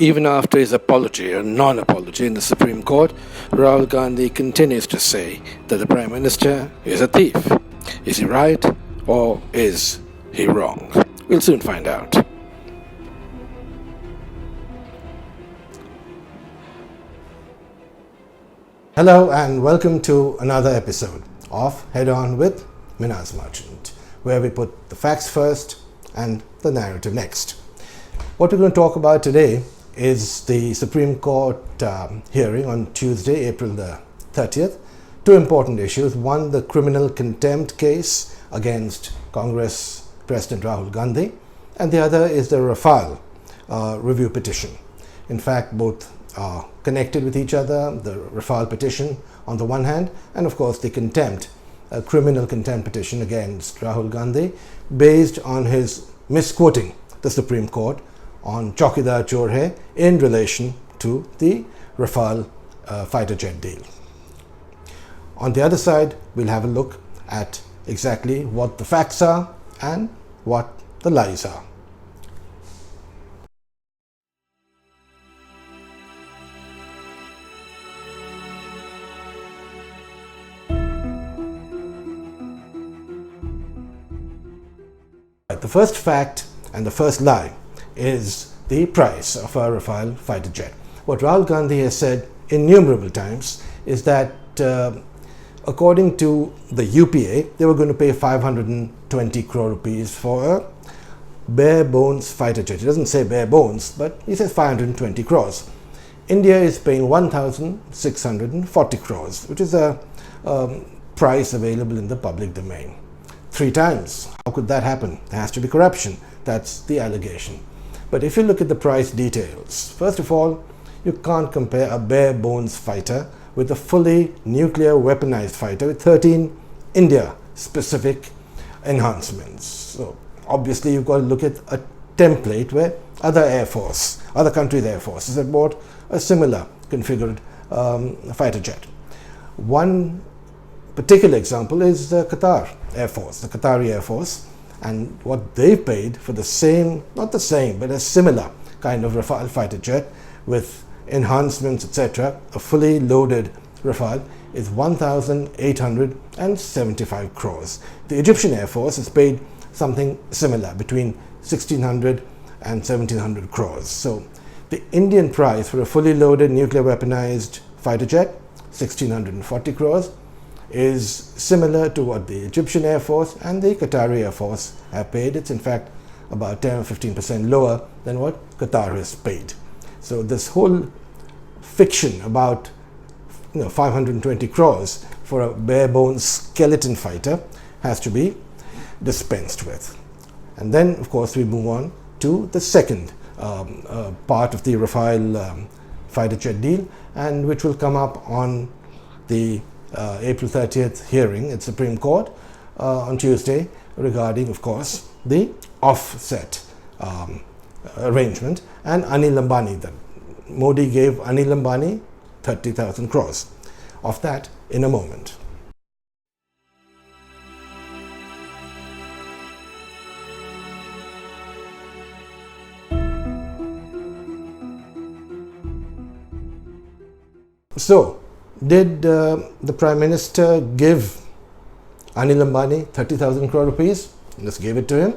Even after his apology or non-apology in the Supreme Court, Rahul Gandhi continues to say that the Prime Minister is a thief. Is he right or is he wrong? We'll soon find out. Hello and welcome to another episode of Head On with Minaz Merchant, where we put the facts first and the narrative next. What we're going to talk about today is the Supreme Court hearing on Tuesday, April the 30th. Two important issues. One, the criminal contempt case against Congress President Rahul Gandhi, and the other is the Rafale review petition. In fact, both are connected with each other. The Rafale petition on the one hand, and of course the criminal contempt petition against Rahul Gandhi, based on his misquoting the Supreme Court on Chaukidar Chor Hai in relation to the Rafale fighter jet deal. On the other side, we'll have a look at exactly what the facts are and what the lies are. The first fact and the first lie is the price of a Rafale fighter jet. What Rahul Gandhi has said innumerable times is that according to the UPA, they were going to pay 520 crore rupees for a bare bones fighter jet. He doesn't say bare bones, but he says 520 crores. India is paying 1,640 crores, which is a price available in the public domain. 3 times. How could that happen? There has to be corruption. That's the allegation. But if you look at the price details, first of all, you can't compare a bare bones fighter with a fully nuclear weaponized fighter with 13 India-specific enhancements. So obviously you've got to look at a template where other countries' air forces have bought a similar configured fighter jet. One particular example is the Qatar Air Force, the Qatari Air Force, and what they've paid for the same, not the same, but a similar kind of Rafale fighter jet with enhancements, etc., a fully loaded Rafale, is 1,875 crores. The Egyptian Air Force has paid something similar, between 1,600 and 1,700 crores. So the Indian price for a fully loaded nuclear weaponized fighter jet, 1,640 crores, is similar to what the Egyptian Air Force and the Qatari Air Force have paid. It's in fact about 10 or 15% lower than what Qatar has paid. So this whole fiction about 520 crores for a bare bones skeleton fighter has to be dispensed with. And then of course we move on to the second part of the Rafale fighter jet deal, and which will come up on the April 30th hearing at Supreme Court on Tuesday, regarding, of course, the offset arrangement and Anil Ambani. That Modi gave Anil Ambani 30,000 crores. Of that in a moment. So, did the Prime Minister give Anil Ambani 30,000 crore rupees? Just gave it to him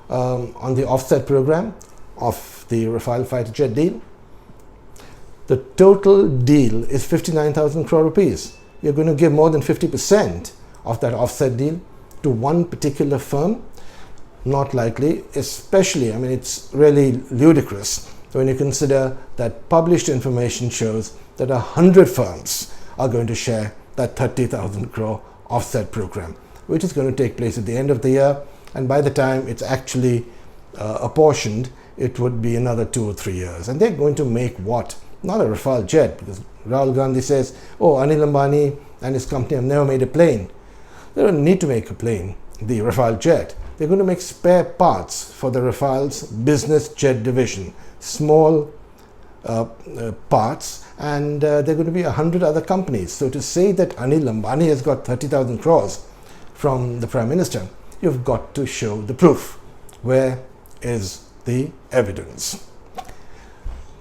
on the offset program of the Rafale fighter jet deal. The total deal is 59,000 crore rupees. You're going to give more than 50% of that offset deal to one particular firm? Not likely, especially, it's really ludicrous when you consider that published information shows that 100 firms are going to share that 30,000 crore offset program, which is going to take place at the end of the year, and by the time it's actually apportioned, it would be another 2 or 3 years. And they're going to make what? Not a Rafale jet, because Rahul Gandhi says, Anil Ambani and his company have never made a plane. They don't need to make a plane, the Rafale jet. They're going to make spare parts for the Rafale's business jet division, small parts, and there are going to be 100 other companies. So to say that Anil Ambani has got 30,000 crores from the Prime Minister, you've got to show the proof. Where is the evidence?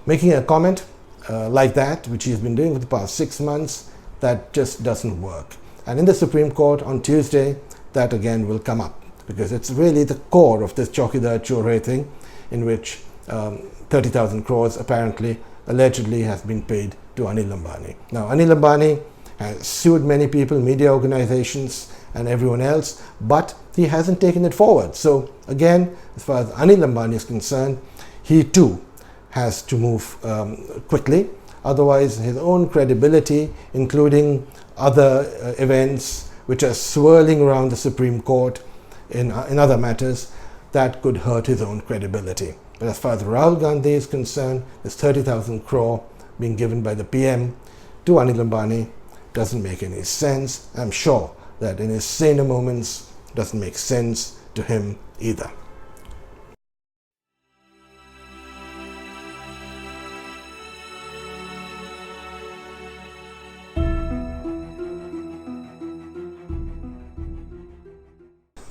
making a comment like that, which he's been doing for the past 6 months, that just doesn't work. And in the Supreme Court on Tuesday, that again will come up, because it's really the core of this Chaukidar Chore thing, in which 30,000 crores apparently, allegedly, has been paid to Anil Ambani. Now, Anil Ambani has sued many people, media organizations and everyone else, but he hasn't taken it forward. So again, as far as Anil Ambani is concerned, he too has to move quickly. Otherwise, his own credibility, including other events which are swirling around the Supreme Court in other matters, that could hurt his own credibility. But as far as Rahul Gandhi is concerned, this 30,000 crore being given by the PM to Anil Ambani doesn't make any sense. I'm sure that in his saner moments, doesn't make sense to him either.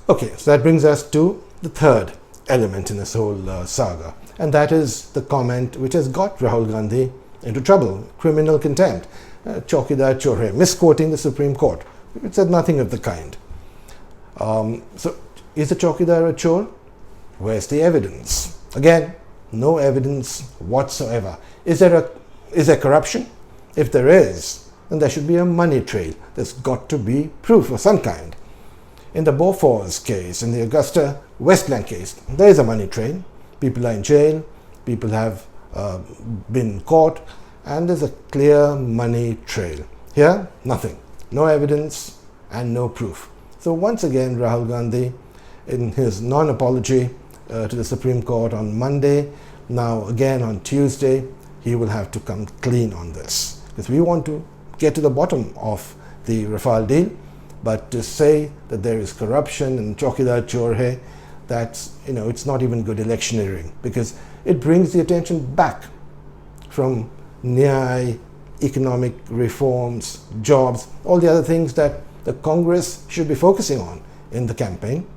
Okay, so that brings us to the third element in this whole saga, and that is the comment which has got Rahul Gandhi into trouble: criminal contempt, Chaukidar Chore, misquoting the Supreme Court. It said nothing of the kind. So, is the Chaukidar a chore? Where's the evidence? Again, no evidence whatsoever. Is there corruption? If there is, then there should be a money trail. There's got to be proof of some kind. In the Bofors case, in the Augusta Westland case, there is a money trail. People are in jail, people have been caught, and there's a clear money trail. Here, nothing. No evidence and no proof. So once again, Rahul Gandhi, in his non-apology to the Supreme Court on Monday, now again on Tuesday, he will have to come clean on this. Because we want to get to the bottom of the Rafale deal. But to say that there is corruption and Chaukidar Chore, that's, it's not even good electioneering, because it brings the attention back from Nyay, economic reforms, jobs, all the other things that the Congress should be focusing on in the campaign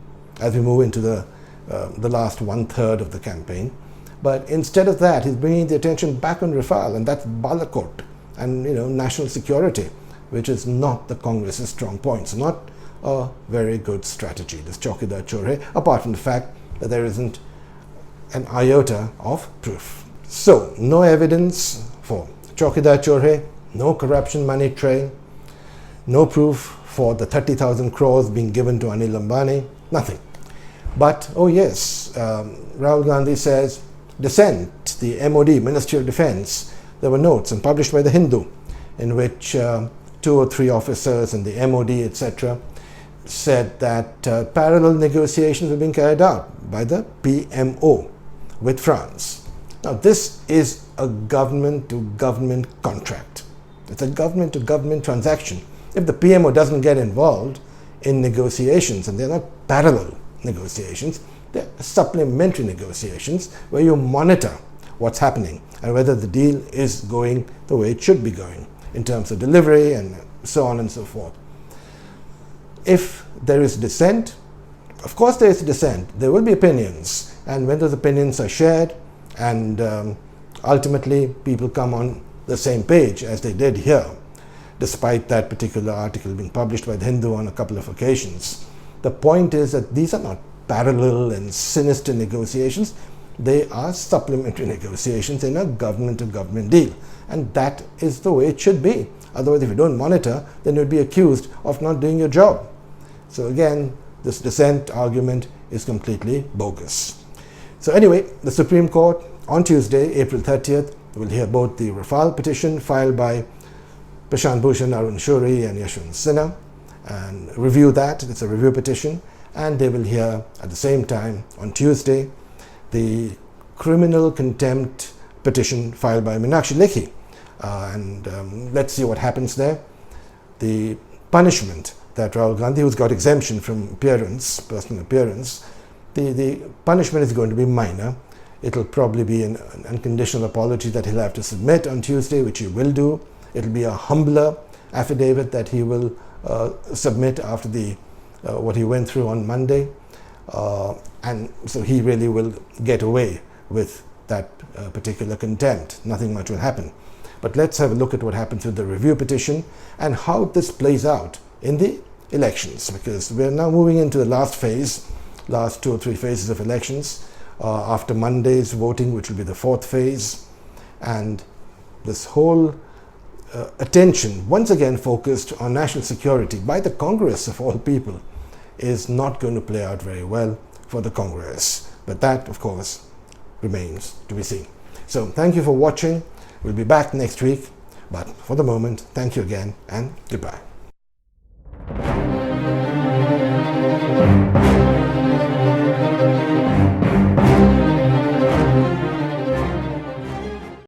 as we move into the last 1/3 of the campaign. But instead of that, he's bringing the attention back on Rafale, and that's Balakot and national security, which is not the Congress's strong points. Not a very good strategy, this Chaukidar Chore, apart from the fact that there isn't an iota of proof. So, no evidence for Chaukidar Chore, no corruption money trail, no proof for the 30,000 crores being given to Anil Ambani, nothing. But, oh yes, Rahul Gandhi says, dissent, the MOD, Ministry of Defense, there were notes and published by the Hindu, in which 2 or 3 officers in the MOD, etc., said that parallel negotiations were being carried out by the PMO with France. Now, this is a government-to-government contract. It's a government-to-government transaction. If the PMO doesn't get involved in negotiations, and they're not parallel negotiations, they're supplementary negotiations where you monitor what's happening and whether the deal is going the way it should be going in terms of delivery and so on and so forth. If there is dissent, of course there is dissent. There will be opinions, and when those opinions are shared and ultimately people come on the same page as they did here, despite that particular article being published by the Hindu on a couple of occasions. The point is that these are not parallel and sinister negotiations. They are supplementary negotiations in a government-to-government deal. And that is the way it should be. Otherwise, if you don't monitor, then you'd be accused of not doing your job. So again, this dissent argument is completely bogus. So anyway, the Supreme Court on Tuesday, April 30th, will hear both the Rafale petition filed by Prashant Bhushan, Arun Shuri and Yashwant Sinha, and review that. It's a review petition. And they will hear at the same time on Tuesday the criminal contempt petition filed by Meenakshi Lekhi. Let's see what happens there. The punishment that Rahul Gandhi, who's got exemption from personal appearance, the punishment is going to be minor. It'll probably be an unconditional apology that he'll have to submit on Tuesday, which he will do. It'll be a humbler affidavit that he will submit after what he went through on Monday. And so he really will get away with that particular contempt. Nothing much will happen. But let's have a look at what happens with the review petition and how this plays out in the elections, because we're now moving into the last phase, last 2 or 3 phases of elections, after Monday's voting, which will be the 4th phase, and this whole attention, once again focused on national security by the Congress of all people, is not going to play out very well for the Congress. But that, of course, remains to be seen. So thank you for watching. We'll be back next week, but for the moment, thank you again and goodbye.